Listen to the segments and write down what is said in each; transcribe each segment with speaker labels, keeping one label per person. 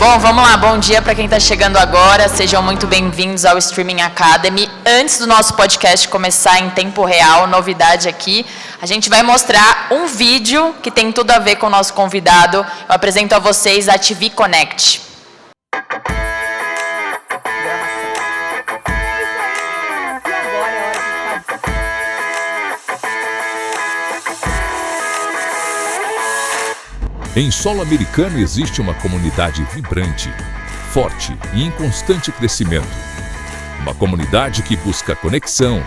Speaker 1: Bom, vamos lá. Bom dia para quem está chegando agora. Sejam muito bem-vindos ao Streaming Academy. Antes do nosso podcast começar em tempo real, novidade aqui, a gente vai mostrar um vídeo que tem tudo a ver com o nosso convidado. Eu apresento a vocês a TV Connect.
Speaker 2: Em solo americano existe uma comunidade vibrante, forte e em constante crescimento. Uma comunidade que busca conexão,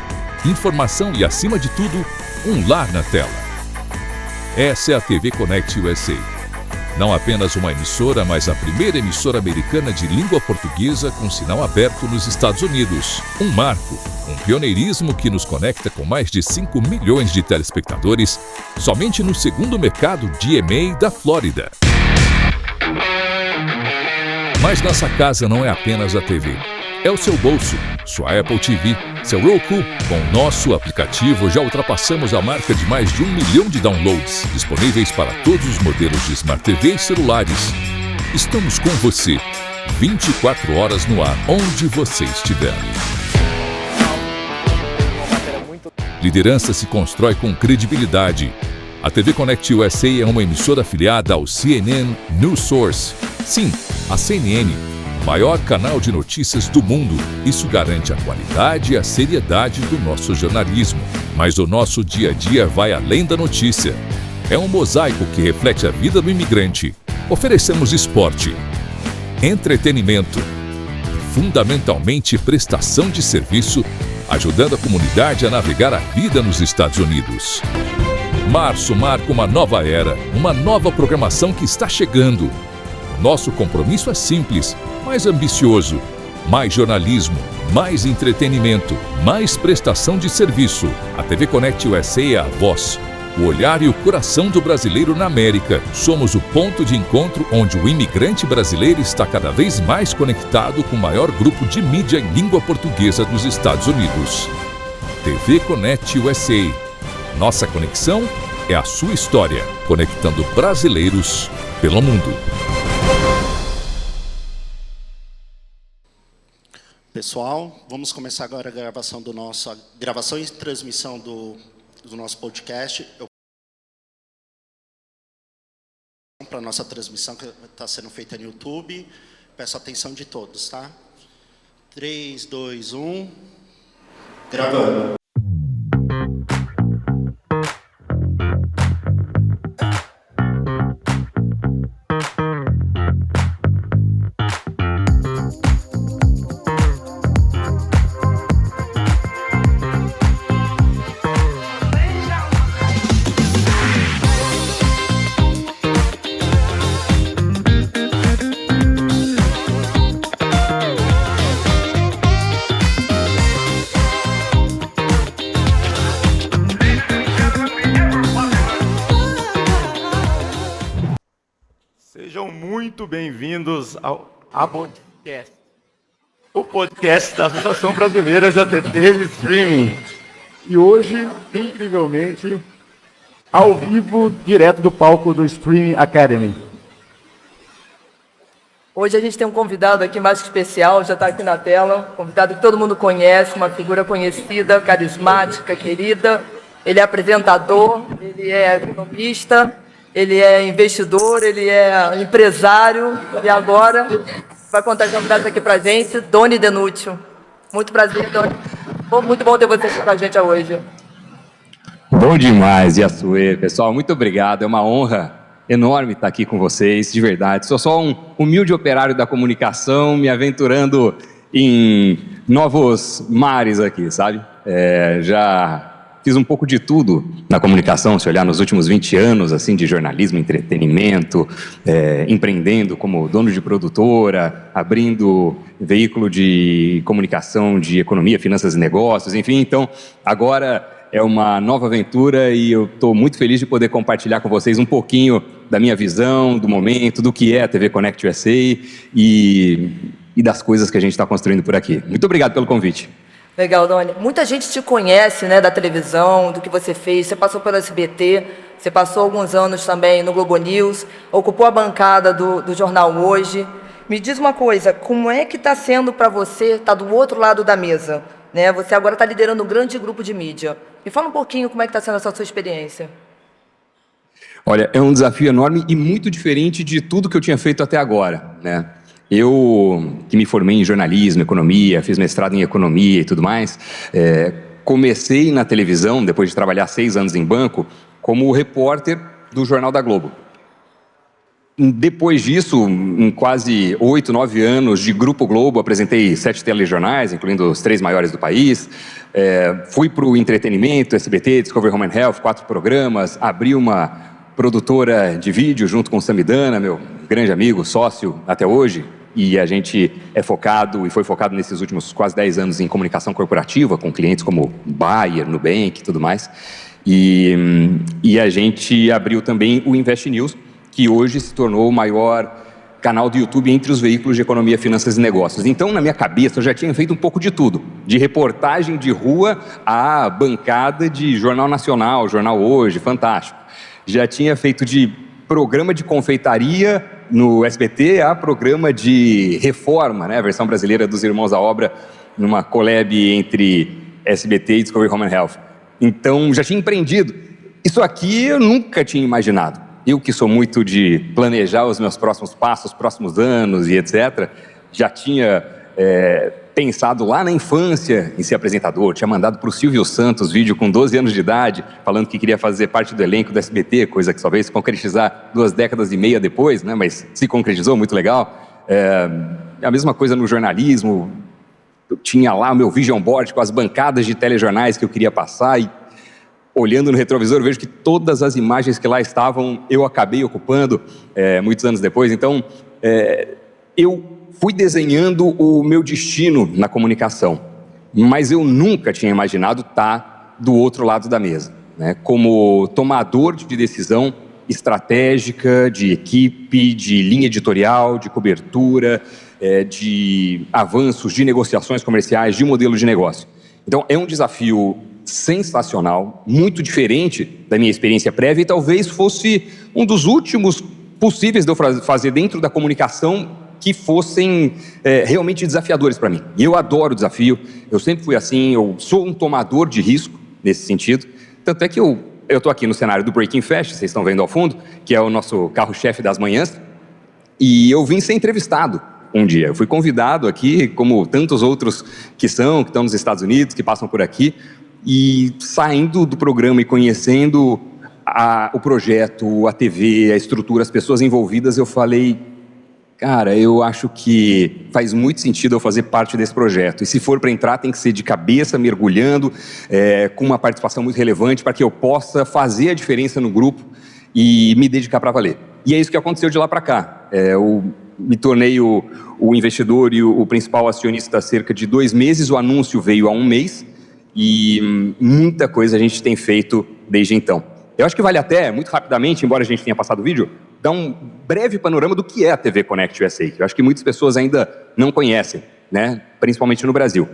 Speaker 2: informação e, acima de tudo, um lar na tela. Essa é a TV Connect USA. Não apenas uma emissora, mas a primeira emissora americana de língua portuguesa com sinal aberto nos Estados Unidos. Um marco, um pioneirismo que nos conecta com mais de 5 milhões de telespectadores somente no segundo mercado DMA da Flórida. Mas nossa casa não é apenas a TV. É o seu bolso, sua Apple TV, seu Roku. Com o nosso aplicativo já ultrapassamos a marca de mais de 1 milhão de downloads, disponíveis para todos os modelos de Smart TV e celulares. Estamos com você, 24 horas no ar, onde você estiver. Liderança se constrói com credibilidade. A TV Connect USA é uma emissora afiliada ao CNN News Source. Sim, a CNN, maior canal de notícias do mundo. Isso garante a qualidade e a seriedade do nosso jornalismo. Mas o nosso dia a dia vai além da notícia. É um mosaico que reflete a vida do imigrante. Oferecemos esporte, entretenimento, fundamentalmente prestação de serviço, ajudando a comunidade a navegar a vida nos Estados Unidos. Março marca uma nova era, uma nova programação que está chegando. Nosso compromisso é simples, mais ambicioso. Mais jornalismo, mais entretenimento, mais prestação de serviço. A TV Connect USA é a voz, o olhar e o coração do brasileiro na América. Somos o ponto de encontro onde o imigrante brasileiro está cada vez mais conectado com o maior grupo de mídia em língua portuguesa dos Estados Unidos. TV Connect USA. Nossa conexão é a sua história, conectando brasileiros pelo mundo.
Speaker 3: Pessoal, vamos começar agora a gravação e transmissão do nosso podcast. Para a nossa transmissão que está sendo feita no YouTube, peço a atenção de todos, tá? 3, 2, 1, gravando.
Speaker 4: Muito bem-vindos ao podcast, o podcast da Associação Brasileira de ATT de Streaming. E hoje, incrivelmente, ao vivo, direto do palco do Streaming Academy.
Speaker 5: Hoje a gente tem um convidado aqui mais especial, já está aqui na tela, um convidado que todo mundo conhece, uma figura conhecida, carismática, querida. Ele é apresentador, ele é economista, ele é investidor, ele é empresário e agora vai contar as novidades aqui pra gente, Doni Denúcio. Muito prazer, Doni. Muito bom ter você aqui com a gente hoje.
Speaker 6: Bom demais, Yassuê. Pessoal, muito obrigado. É uma honra enorme estar aqui com vocês, de verdade. Sou só um humilde operário da comunicação, me aventurando em novos mares aqui, sabe? Já fiz um pouco de tudo na comunicação, se olhar nos últimos 20 anos, assim, de jornalismo, entretenimento, empreendendo como dono de produtora, abrindo veículo de comunicação, de economia, finanças e negócios, enfim. Então, agora é uma nova aventura e eu estou muito feliz de poder compartilhar com vocês um pouquinho da minha visão, do momento, do que é a TV Connect USA e das coisas que a gente está construindo por aqui. Muito obrigado pelo convite.
Speaker 5: Legal, Doni. Muita gente te conhece, né, da televisão, do que você fez. Você passou pelo SBT, você passou alguns anos também no Globo News, ocupou a bancada do Jornal Hoje. Me diz uma coisa, como é que está sendo para você estar do outro lado da mesa? Né? Você agora está liderando um grande grupo de mídia. Me fala um pouquinho como é que está sendo essa sua experiência.
Speaker 6: Olha, é um desafio enorme e muito diferente de tudo que eu tinha feito até agora, né? Eu, que me formei em jornalismo, economia, fiz mestrado em economia e tudo mais, comecei na televisão, depois de trabalhar 6 anos em banco, como repórter do Jornal da Globo. Depois disso, em quase 8, 9 anos de Grupo Globo, apresentei 7 telejornais, incluindo os 3 maiores do país. Fui para o entretenimento, SBT, Discovery Home and Health, 4 programas, abri uma produtora de vídeo junto com o Samidana, meu grande amigo, sócio até hoje, e a gente foi focado nesses últimos quase 10 anos em comunicação corporativa, com clientes como Bayer, Nubank e tudo mais. E a gente abriu também o Invest News, que hoje se tornou o maior canal do YouTube entre os veículos de economia, finanças e negócios. Então, na minha cabeça, eu já tinha feito um pouco de tudo, de reportagem de rua à bancada de jornal nacional, Jornal Hoje, Fantástico. Já tinha feito de programa de confeitaria no SBT a programa de reforma, né, a versão brasileira dos Irmãos à Obra, numa collab entre SBT e Discovery Home and Health. Então, já tinha empreendido. Isso aqui eu nunca tinha imaginado. Eu, que sou muito de planejar os meus próximos passos, próximos anos e etc., já tinha pensado lá na infância em ser apresentador. Tinha mandado para o Silvio Santos vídeo com 12 anos de idade, falando que queria fazer parte do elenco do SBT, coisa que só veio se concretizar 2 décadas e meia depois, né? Mas se concretizou, muito legal. A mesma coisa no jornalismo. Eu tinha lá o meu vision board com as bancadas de telejornais que eu queria passar e, olhando no retrovisor, eu vejo que todas as imagens que lá estavam, eu acabei ocupando muitos anos depois. Então, eu fui desenhando o meu destino na comunicação, mas eu nunca tinha imaginado estar do outro lado da mesa, né? Como tomador de decisão estratégica, de equipe, de linha editorial, de cobertura, de avanços, de negociações comerciais, de modelo de negócio. Então, é um desafio sensacional, muito diferente da minha experiência prévia e talvez fosse um dos últimos possíveis de eu fazer dentro da comunicação que fossem realmente desafiadores para mim. E eu adoro o desafio, eu sempre fui assim, eu sou um tomador de risco nesse sentido, tanto é que eu estou aqui no cenário do Breaking Fast, vocês estão vendo ao fundo, que é o nosso carro-chefe das manhãs, e eu vim ser entrevistado um dia. Eu fui convidado aqui, como tantos outros que estão nos Estados Unidos, que passam por aqui, e saindo do programa e conhecendo o projeto, a TV, a estrutura, as pessoas envolvidas, eu falei, cara, eu acho que faz muito sentido eu fazer parte desse projeto. E se for para entrar, tem que ser de cabeça, mergulhando, com uma participação muito relevante, para que eu possa fazer a diferença no grupo e me dedicar para valer. E é isso que aconteceu de lá para cá. Eu me tornei o investidor e o principal acionista há cerca de 2 meses, o anúncio veio há 1 mês, e muita coisa a gente tem feito desde então. Eu acho que vale até, muito rapidamente, embora a gente tenha passado o vídeo, dar um breve panorama do que é a TV Connect USA, que eu acho que muitas pessoas ainda não conhecem, né? Principalmente no Brasil.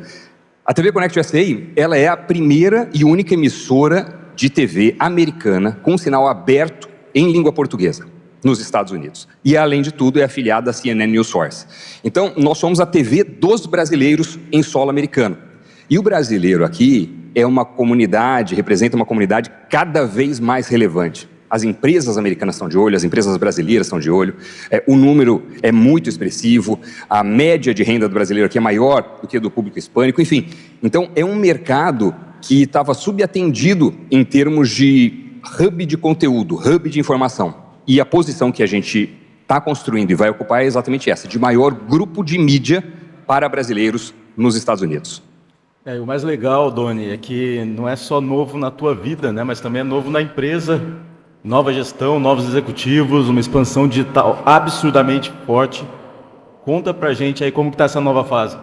Speaker 6: A TV Connect USA, ela é a primeira e única emissora de TV americana com sinal aberto em língua portuguesa nos Estados Unidos. E, além de tudo, é afiliada à CNN News Source. Então, nós somos a TV dos brasileiros em solo americano. E o brasileiro aqui é uma comunidade, representa uma comunidade cada vez mais relevante. As empresas americanas estão de olho, as empresas brasileiras estão de olho, o número é muito expressivo, a média de renda do brasileiro aqui é maior do que a do público hispânico, enfim. Então, é um mercado que estava subatendido em termos de hub de conteúdo, hub de informação. E a posição que a gente está construindo e vai ocupar é exatamente essa, de maior grupo de mídia para brasileiros nos Estados Unidos.
Speaker 4: O mais legal, Doni, é que não é só novo na tua vida, né, mas também é novo na empresa. Nova gestão, novos executivos, uma expansão digital absurdamente forte. Conta pra gente aí como que tá essa nova fase.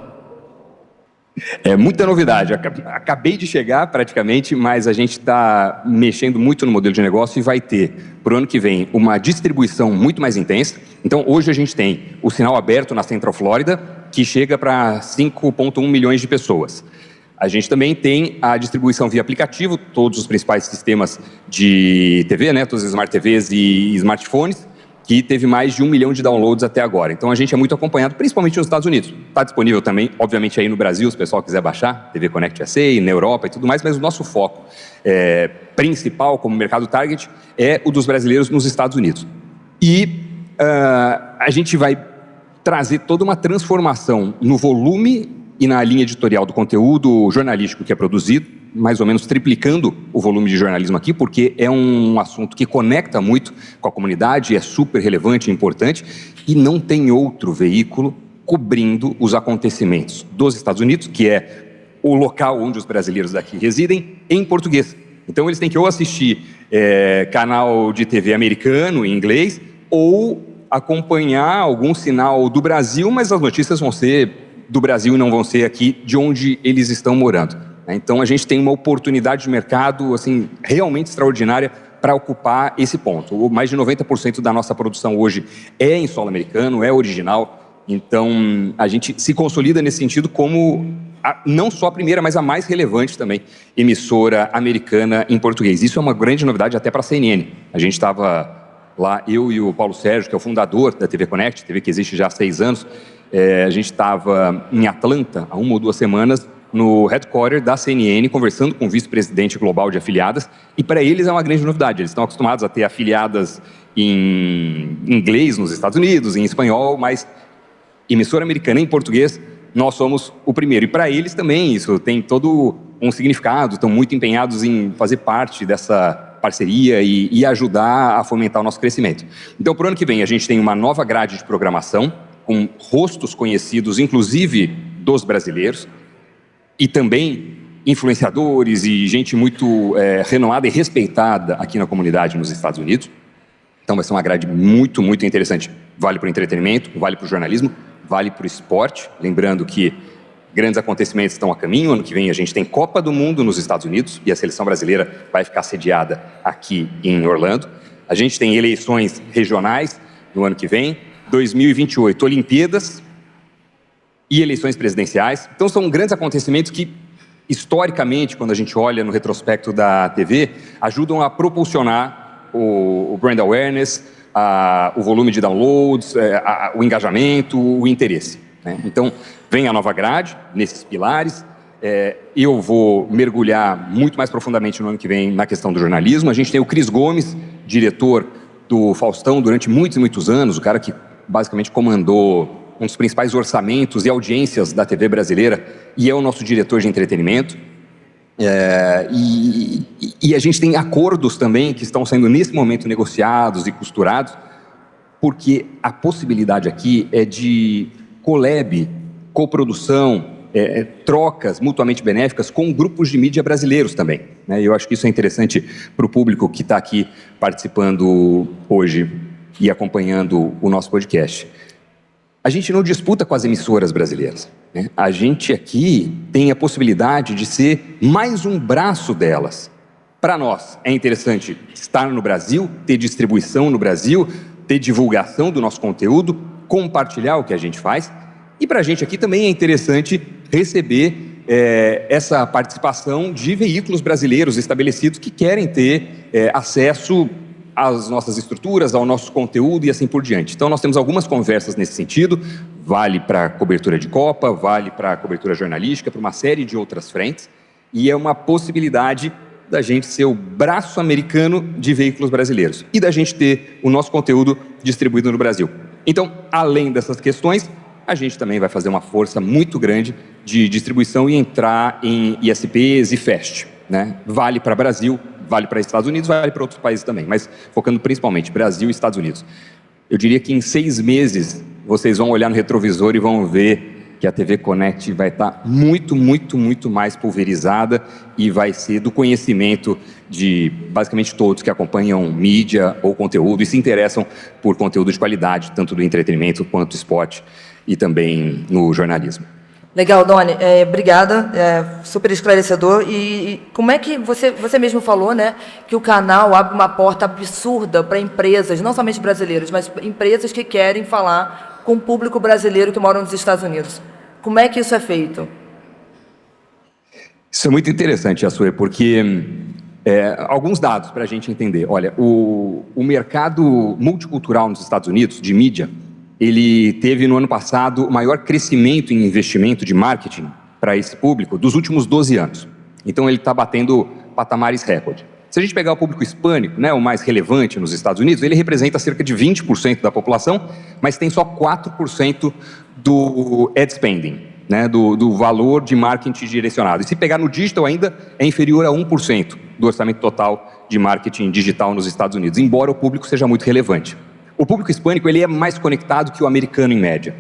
Speaker 6: É muita novidade. Acabei de chegar praticamente, mas a gente está mexendo muito no modelo de negócio e vai ter, para o ano que vem, uma distribuição muito mais intensa. Então, hoje a gente tem o sinal aberto na Central Flórida, que chega para 5,1 milhões de pessoas. A gente também tem a distribuição via aplicativo, todos os principais sistemas de TV, né, todos os Smart TVs e smartphones, que teve mais de 1 milhão de downloads até agora. Então a gente é muito acompanhado, principalmente nos Estados Unidos. Está disponível também, obviamente, aí no Brasil, se o pessoal quiser baixar, TV Connect USA, na Europa e tudo mais, mas o nosso foco principal como mercado target é o dos brasileiros nos Estados Unidos. E a gente vai trazer toda uma transformação no volume e na linha editorial do conteúdo jornalístico que é produzido, mais ou menos triplicando o volume de jornalismo aqui, porque é um assunto que conecta muito com a comunidade, é super relevante e importante, e não tem outro veículo cobrindo os acontecimentos dos Estados Unidos, que é o local onde os brasileiros daqui residem, em português. Então eles têm que ou assistir canal de TV americano em inglês, ou acompanhar algum sinal do Brasil, mas as notícias vão ser do Brasil e não vão ser aqui de onde eles estão morando. Então a gente tem uma oportunidade de mercado assim, realmente extraordinária para ocupar esse ponto. Mais de 90% da nossa produção hoje é em solo americano, é original, então a gente se consolida nesse sentido como não só a primeira, mas a mais relevante também emissora americana em português. Isso é uma grande novidade até para a CNN. A gente estava lá, eu e o Paulo Sérgio, que é o fundador da TV Connect, TV que existe já há 6 anos, a gente estava em Atlanta há 1 ou 2 semanas, no headquarter da CNN, conversando com o vice-presidente global de afiliadas, e para eles é uma grande novidade. Eles estão acostumados a ter afiliadas em inglês nos Estados Unidos, em espanhol, mas emissora americana em português, nós somos o primeiro. E para eles também isso tem todo um significado, estão muito empenhados em fazer parte dessa parceria e ajudar a fomentar o nosso crescimento. Então, para o ano que vem, a gente tem uma nova grade de programação, com rostos conhecidos, inclusive dos brasileiros, e também influenciadores e gente muito renomada e respeitada aqui na comunidade nos Estados Unidos. Então vai ser uma grade muito, muito interessante. Vale para o entretenimento, vale para o jornalismo, vale para o esporte. Lembrando que grandes acontecimentos estão a caminho. Ano que vem a gente tem Copa do Mundo nos Estados Unidos e a seleção brasileira vai ficar sediada aqui em Orlando. A gente tem eleições regionais no ano que vem, 2028 Olimpíadas e eleições presidenciais. Então são grandes acontecimentos que, historicamente, quando a gente olha no retrospecto da TV, ajudam a propulsionar o brand awareness, o volume de downloads, o engajamento, o interesse, né? Então, vem a nova grade nesses pilares. Eu vou mergulhar muito mais profundamente no ano que vem na questão do jornalismo. A gente tem o Cris Gomes, diretor do Faustão durante muitos e muitos anos, o cara que basicamente comandou um dos principais orçamentos e audiências da TV brasileira, e é o nosso diretor de entretenimento. E a gente tem acordos também que estão sendo nesse momento negociados e costurados, porque a possibilidade aqui é de collab, coprodução, trocas mutuamente benéficas com grupos de mídia brasileiros também, né? Eu acho que isso é interessante para o público que está aqui participando hoje e acompanhando o nosso podcast. A gente não disputa com as emissoras brasileiras, né? A gente aqui tem a possibilidade de ser mais um braço delas. Para nós é interessante estar no Brasil, ter distribuição no Brasil, ter divulgação do nosso conteúdo, compartilhar o que a gente faz. E para a gente aqui também é interessante receber essa participação de veículos brasileiros estabelecidos que querem ter acesso às nossas estruturas, ao nosso conteúdo e assim por diante. Então nós temos algumas conversas nesse sentido, vale para cobertura de Copa, vale para cobertura jornalística, para uma série de outras frentes, e é uma possibilidade da gente ser o braço americano de veículos brasileiros e da gente ter o nosso conteúdo distribuído no Brasil. Então, além dessas questões, a gente também vai fazer uma força muito grande de distribuição e entrar em ISPs e FAST, né? Vale para Brasil, vale para Estados Unidos, vale para outros países também, mas focando principalmente Brasil e Estados Unidos. Eu diria que em 6 meses vocês vão olhar no retrovisor e vão ver que a TV Connect vai estar muito, muito, muito mais pulverizada e vai ser do conhecimento de basicamente todos que acompanham mídia ou conteúdo e se interessam por conteúdo de qualidade, tanto do entretenimento quanto do esporte e também no jornalismo.
Speaker 5: Legal, Doni, obrigada, super esclarecedor. E como é que você mesmo falou, né, que o canal abre uma porta absurda para empresas, não somente brasileiras, mas empresas que querem falar com o público brasileiro que mora nos Estados Unidos. Como é que isso é feito?
Speaker 6: Isso é muito interessante, Assuê, porque Alguns dados para a gente entender. Olha, o mercado multicultural nos Estados Unidos, de mídia, ele teve no ano passado o maior crescimento em investimento de marketing para esse público dos últimos 12 anos. Então ele está batendo patamares recorde. Se a gente pegar o público hispânico, né, o mais relevante nos Estados Unidos, ele representa cerca de 20% da população, mas tem só 4% do ad spending, né, do valor de marketing direcionado. E se pegar no digital ainda, é inferior a 1% do orçamento total de marketing digital nos Estados Unidos, embora o público seja muito relevante. O público hispânico ele é mais conectado que o americano em média.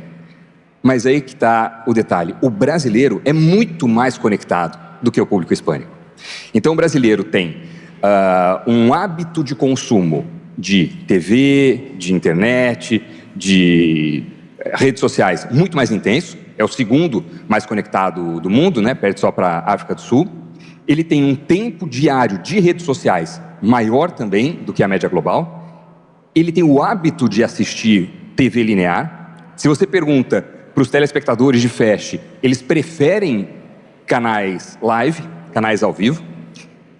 Speaker 6: Mas aí que está o detalhe. O brasileiro é muito mais conectado do que o público hispânico. Então o brasileiro tem um hábito de consumo de TV, de internet, de redes sociais muito mais intenso. É o segundo mais conectado do mundo, né? Perde só para a África do Sul. Ele tem um tempo diário de redes sociais maior também do que a média global. Ele tem o hábito de assistir TV linear. Se você pergunta para os telespectadores de Fast, eles preferem canais live, canais ao vivo.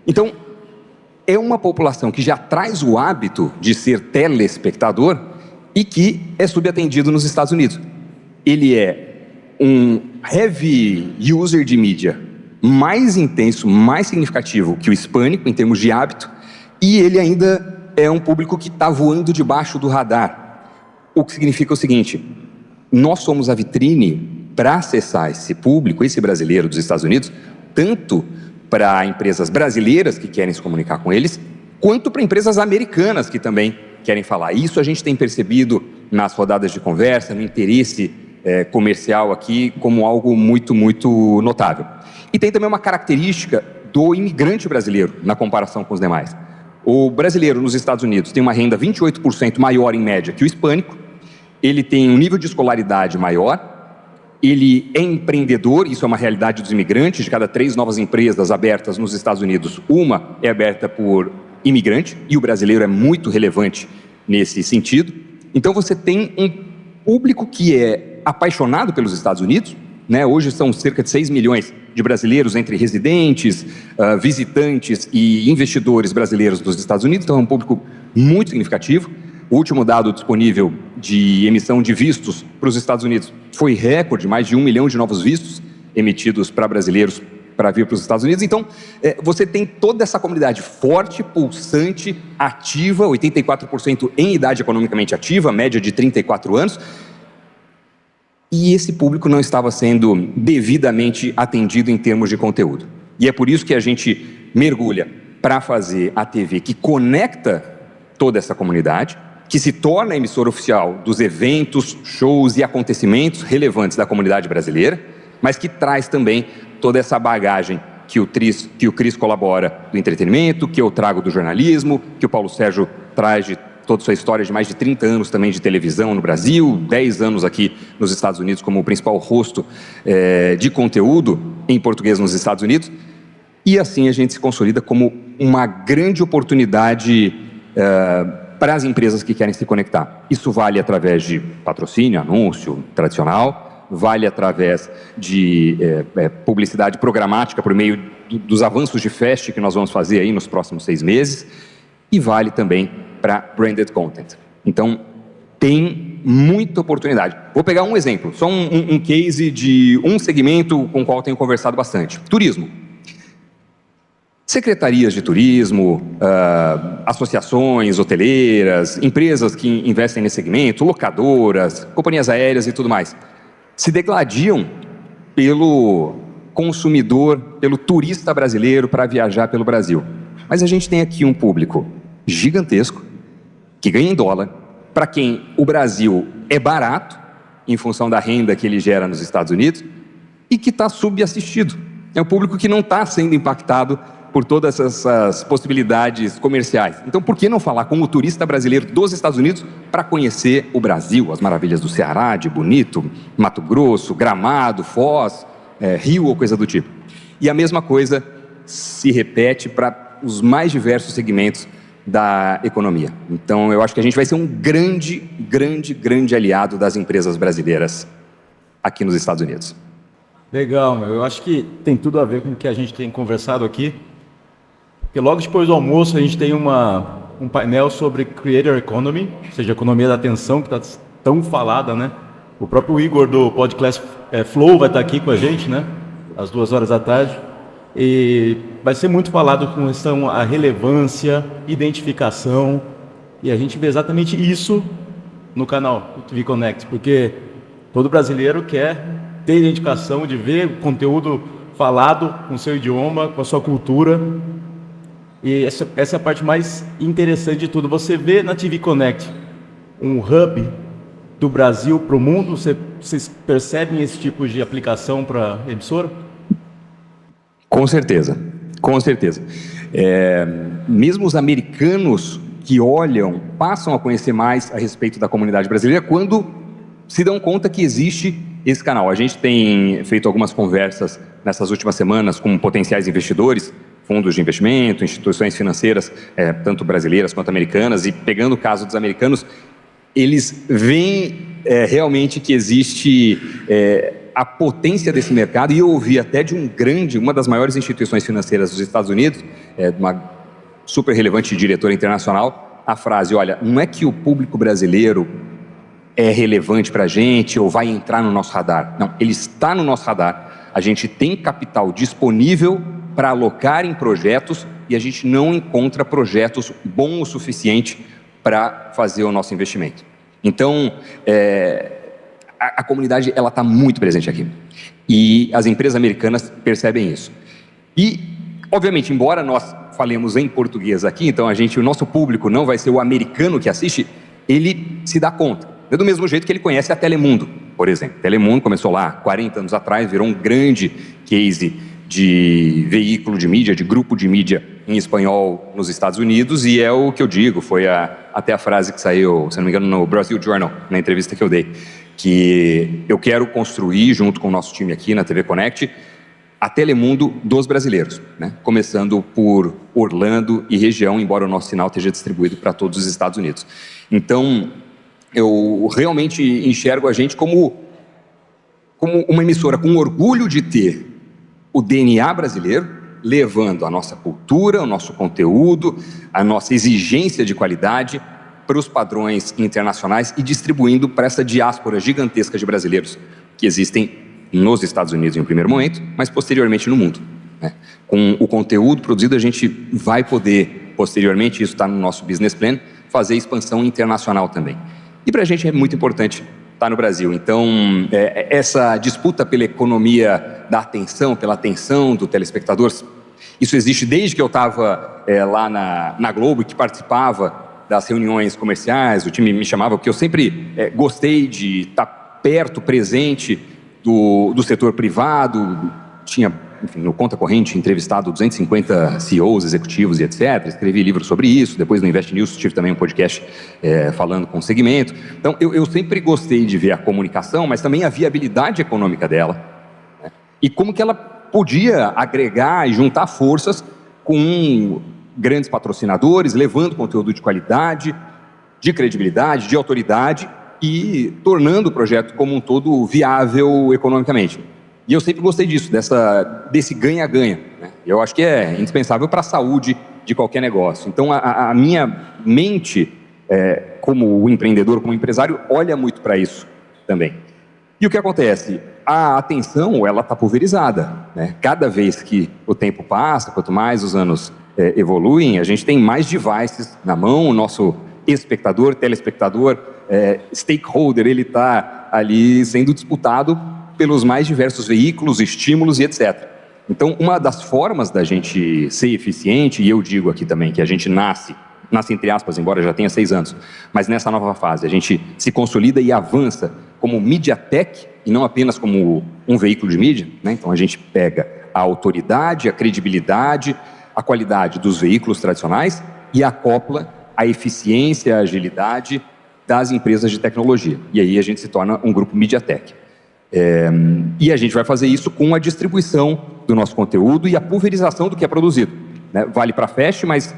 Speaker 6: Então, é uma população que já traz o hábito de ser telespectador e que é subatendido nos Estados Unidos. Ele é um heavy user de mídia mais intenso, mais significativo que o hispânico em termos de hábito, e ele ainda é um público que está voando debaixo do radar. O que significa o seguinte: nós somos a vitrine para acessar esse público, esse brasileiro dos Estados Unidos, tanto para empresas brasileiras que querem se comunicar com eles, quanto para empresas americanas que também querem falar. Isso a gente tem percebido nas rodadas de conversa, no interesse comercial aqui, como algo muito, muito notável. E tem também uma característica do imigrante brasileiro na comparação com os demais. O brasileiro nos Estados Unidos tem uma renda 28% maior em média que o hispânico, ele tem um nível de escolaridade maior, ele é empreendedor, isso é uma realidade dos imigrantes. De cada 3 novas empresas abertas nos Estados Unidos, uma é aberta por imigrante, e o brasileiro é muito relevante nesse sentido. Então você tem um público que é apaixonado pelos Estados Unidos, né? Hoje são cerca de 6 milhões de brasileiros entre residentes, visitantes e investidores brasileiros dos Estados Unidos, então é um público muito significativo. O último dado disponível de emissão de vistos para os Estados Unidos foi recorde, mais de 1 milhão de novos vistos emitidos para brasileiros para vir para os Estados Unidos. Então, você tem toda essa comunidade forte, pulsante, ativa, 84% em idade economicamente ativa, média de 34 anos, e esse público não estava sendo devidamente atendido em termos de conteúdo. E é por isso que a gente mergulha para fazer a TV que conecta toda essa comunidade, que se torna a emissora oficial dos eventos, shows e acontecimentos relevantes da comunidade brasileira, mas que traz também toda essa bagagem que o Cris colabora do entretenimento, que eu trago do jornalismo, que o Paulo Sérgio traz de toda a sua história de mais de 30 anos também de televisão no Brasil, 10 anos aqui nos Estados Unidos como o principal rosto de conteúdo em português nos Estados Unidos, e assim a gente se consolida como uma grande oportunidade para as empresas que querem se conectar. Isso vale através de patrocínio, anúncio tradicional, vale através de publicidade programática por meio dos avanços de Fast que nós vamos fazer aí nos próximos 6 meses, e vale também para branded content. Então, tem muita oportunidade. Vou pegar um exemplo, só um case de um segmento com o qual tenho conversado bastante. Turismo. Secretarias de turismo, associações hoteleiras, empresas que investem nesse segmento, locadoras, companhias aéreas e tudo mais, se degladiam pelo consumidor, pelo turista brasileiro para viajar pelo Brasil. Mas a gente tem aqui um público gigantesco, que ganha em dólar, para quem o Brasil é barato, em função da renda que ele gera nos Estados Unidos, e que está subassistido. É um público que não está sendo impactado por todas essas possibilidades comerciais. Então, por que não falar com o turista brasileiro dos Estados Unidos para conhecer o Brasil, as maravilhas do Ceará, de Bonito, Mato Grosso, Gramado, Foz, Rio ou coisa do tipo? E a mesma coisa se repete para os mais diversos segmentos da economia. Então, eu acho que a gente vai ser um grande aliado das empresas brasileiras aqui nos Estados Unidos.
Speaker 4: Legal, meu. Eu acho que tem tudo a ver com o que a gente tem conversado aqui. porque logo depois do almoço a gente tem um painel sobre Creator Economy, ou seja, a economia da atenção, que está tão falada, né? O próprio Igor do podcast Flow vai estar aqui com a gente, né? Às 2h. E vai ser muito falado com relação à relevância, identificação, e a gente vê exatamente isso no canal do TV Connect, porque todo brasileiro quer ter identificação de ver conteúdo falado com seu idioma, com a sua cultura. E essa é a parte mais interessante de tudo. Você vê na TV Connect um hub do Brasil para o mundo? Vocês percebem esse tipo de aplicação para a emissora?
Speaker 6: Com certeza, com certeza. Mesmo os americanos que olham, passam a conhecer mais a respeito da comunidade brasileira quando se dão conta que existe esse canal. A gente tem feito algumas conversas nessas últimas semanas com potenciais investidores, fundos de investimento, instituições financeiras, tanto brasileiras quanto americanas, e pegando o caso dos americanos, eles veem realmente que existe a potência desse mercado, e eu ouvi até de uma das maiores instituições financeiras dos Estados Unidos, uma super relevante diretora internacional, a frase: olha, não é que o público brasileiro é relevante para a gente ou vai entrar no nosso radar. Não, ele está no nosso radar. A gente tem capital disponível para alocar em projetos e a gente não encontra projetos bons o suficiente para fazer o nosso investimento. Então, a comunidade ela está muito presente aqui. E as empresas americanas percebem isso. E, obviamente, embora nós falemos em português aqui, então o nosso público não vai ser o americano que assiste, ele se dá conta. É do mesmo jeito que ele conhece a Telemundo, por exemplo. Telemundo começou lá 40 anos atrás, virou um grande case de veículo de mídia, de grupo de mídia em espanhol nos Estados Unidos, e é o que eu digo, foi até a frase que saiu, se não me engano, no Brazil Journal, na entrevista que eu dei, que eu quero construir, junto com o nosso time aqui na TV Connect, a Telemundo dos brasileiros, né? Começando por Orlando e região, embora o nosso sinal esteja distribuído para todos os Estados Unidos. Então, eu realmente enxergo a gente como uma emissora com orgulho de ter o DNA brasileiro, levando a nossa cultura, o nosso conteúdo, a nossa exigência de qualidade para os padrões internacionais e distribuindo para essa diáspora gigantesca de brasileiros que existem nos Estados Unidos em um primeiro momento, mas posteriormente no mundo, né? Com o conteúdo produzido, a gente vai poder, posteriormente, isso está no nosso business plan, fazer expansão internacional também. E para a gente é muito importante estar no Brasil. Então, essa disputa pela economia da atenção, pela atenção do telespectador, isso existe desde que eu estava lá na Globo, que participava das reuniões comerciais, o time me chamava, porque eu sempre gostei de estar perto, presente do setor privado, tinha, enfim, no Conta Corrente, entrevistado 250 CEOs, executivos e etc. Escrevi livro sobre isso, depois no Invest News tive também um podcast falando com o segmento. Então, eu sempre gostei de ver a comunicação, mas também a viabilidade econômica dela, né? E como que ela podia agregar e juntar forças com grandes patrocinadores, levando conteúdo de qualidade, de credibilidade, de autoridade e tornando o projeto como um todo viável economicamente. E eu sempre gostei disso, desse ganha-ganha, né? Eu acho que é indispensável para a saúde de qualquer negócio. Então, a minha mente, como empreendedor, como empresário, olha muito para isso também. E o que acontece? A atenção, ela está pulverizada, né? Cada vez que o tempo passa, quanto mais os anos evoluem, a gente tem mais devices na mão, o nosso espectador, telespectador, stakeholder, ele está ali sendo disputado pelos mais diversos veículos, estímulos e etc. Então, uma das formas da gente ser eficiente, e eu digo aqui também que a gente nasce entre aspas, embora já tenha 6 anos, mas nessa nova fase, a gente se consolida e avança como MediaTek, e não apenas como um veículo de mídia, né? Então, a gente pega a autoridade, a credibilidade, a qualidade dos veículos tradicionais e acopla a eficiência, a agilidade das empresas de tecnologia. E aí a gente se torna um grupo MediaTek. E a gente vai fazer isso com a distribuição do nosso conteúdo e a pulverização do que é produzido, né? Vale para a Fast, mas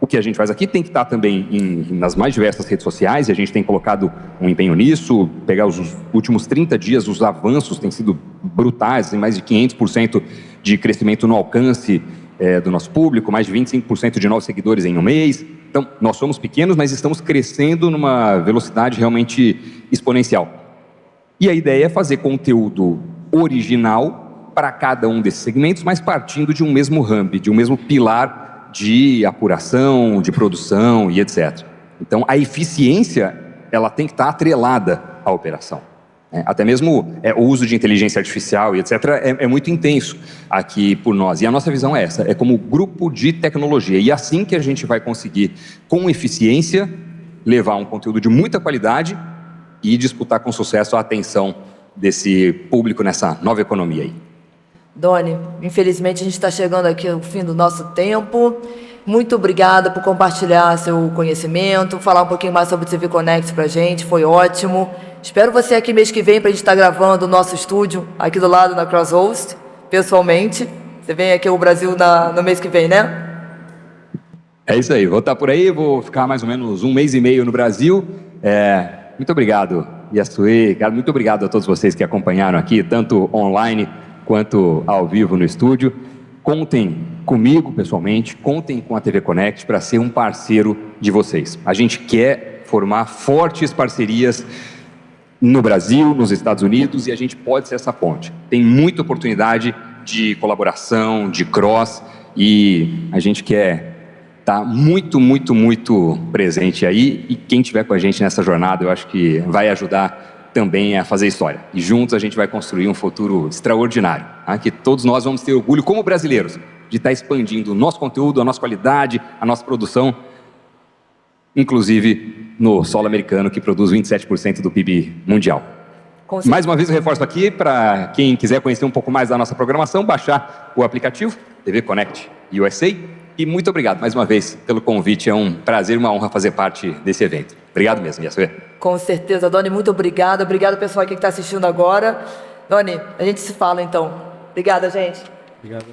Speaker 6: o que a gente faz aqui tem que estar também nas mais diversas redes sociais, e a gente tem colocado um empenho nisso. Pegar os últimos 30 dias, os avanços têm sido brutais, tem mais de 500% de crescimento no alcance do nosso público, mais de 25% de novos seguidores em um mês. Então, nós somos pequenos, mas estamos crescendo numa velocidade realmente exponencial. E a ideia é fazer conteúdo original para cada um desses segmentos, mas partindo de um mesmo hub, de um mesmo pilar de apuração, de produção e etc. Então, a eficiência, ela tem que estar atrelada à operação. Até mesmo o uso de inteligência artificial e etc. é muito intenso aqui por nós. E a nossa visão é essa, é como grupo de tecnologia. E assim que a gente vai conseguir, com eficiência, levar um conteúdo de muita qualidade e disputar com sucesso a atenção desse público nessa nova economia aí.
Speaker 5: Doni, infelizmente a gente está chegando aqui ao fim do nosso tempo. Muito obrigada por compartilhar seu conhecimento, falar um pouquinho mais sobre o TV Connect para a gente, foi ótimo. Espero você aqui mês que vem para a gente estar gravando o nosso estúdio aqui do lado na CrossHost, pessoalmente. Você vem aqui ao Brasil no mês que vem, né?
Speaker 6: É isso aí, vou estar por aí, vou ficar mais ou menos um mês e meio no Brasil. Muito obrigado, Yasue, muito obrigado a todos vocês que acompanharam aqui, tanto online quanto ao vivo no estúdio. Contem comigo pessoalmente, contem com a TV Connect para ser um parceiro de vocês. A gente quer formar fortes parcerias no Brasil, nos Estados Unidos, e a gente pode ser essa ponte. Tem muita oportunidade de colaboração, de cross, e a gente quer estar muito, muito, muito presente aí, e quem estiver com a gente nessa jornada, eu acho que vai ajudar também a fazer história. E juntos a gente vai construir um futuro extraordinário, tá? Que todos nós vamos ter orgulho, como brasileiros, de estar expandindo o nosso conteúdo, a nossa qualidade, a nossa produção, inclusive no solo americano, que produz 27% do PIB mundial. Mais uma vez eu reforço aqui, para quem quiser conhecer um pouco mais da nossa programação, baixar o aplicativo TV Connect USA. E muito obrigado mais uma vez pelo convite, é um prazer e uma honra fazer parte desse evento. Obrigado mesmo, Yasue.
Speaker 5: Com certeza, Doni, muito obrigada. Obrigado, pessoal aqui que está assistindo agora. Doni, a gente se fala então. Obrigada, gente.
Speaker 4: Obrigado.